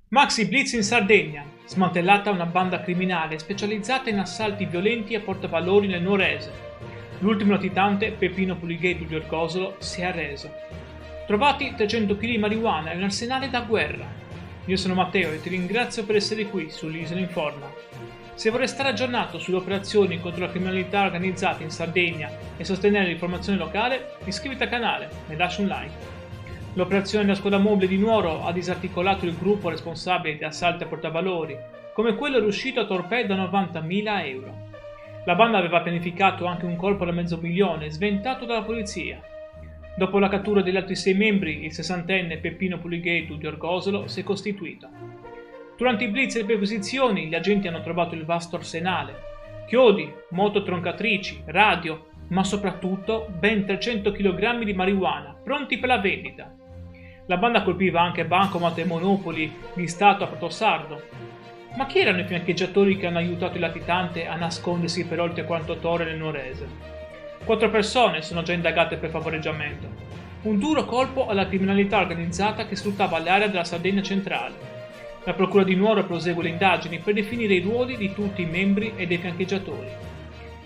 Maxi Blitz in Sardegna. Smantellata una banda criminale specializzata in assalti violenti a portavalori nel Nuorese. L'ultimo latitante, Peppino Pulighetti di Orgosolo, si è arreso. Trovati 300 kg di marijuana e un arsenale da guerra. Io sono Matteo e ti ringrazio per essere qui sull'Isola in Forma. Se vorrei stare aggiornato sulle operazioni contro la criminalità organizzata in Sardegna e sostenere l'informazione locale, iscriviti al canale e lascia un like. L'operazione della squadra mobile di Nuoro ha disarticolato il gruppo responsabile di assalti a portavalori, come quello riuscito a torpedo a 90.000 euro. La banda aveva pianificato anche un colpo da $500.000 sventato dalla polizia. Dopo la cattura degli altri 6 membri, il 60enne Peppino Pulighetti di Orgosolo si è costituito. Durante i blitz e le perquisizioni, gli agenti hanno trovato il vasto arsenale: chiodi, moto troncatrici, radio, ma soprattutto ben 300 kg di marijuana, pronti per la vendita. La banda colpiva anche bancomat e monopoli di Stato a Protosardo. Ma chi erano i fiancheggiatori che hanno aiutato il latitante a nascondersi per oltre 48 ore nel Nuorese? 4 persone sono già indagate per favoreggiamento. Un duro colpo alla criminalità organizzata che sfruttava l'area della Sardegna centrale. La procura di Nuoro prosegue le indagini per definire i ruoli di tutti i membri e dei fiancheggiatori.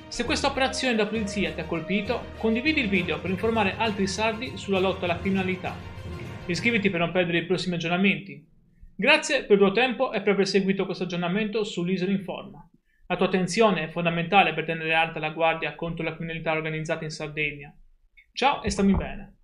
Se questa operazione della polizia ti ha colpito, condividi il video per informare altri sardi sulla lotta alla criminalità. Iscriviti per non perdere i prossimi aggiornamenti. Grazie per il tuo tempo e per aver seguito questo aggiornamento sull'Isola in Forma. La tua attenzione è fondamentale per tenere alta la guardia contro la criminalità organizzata in Sardegna. Ciao e stammi bene.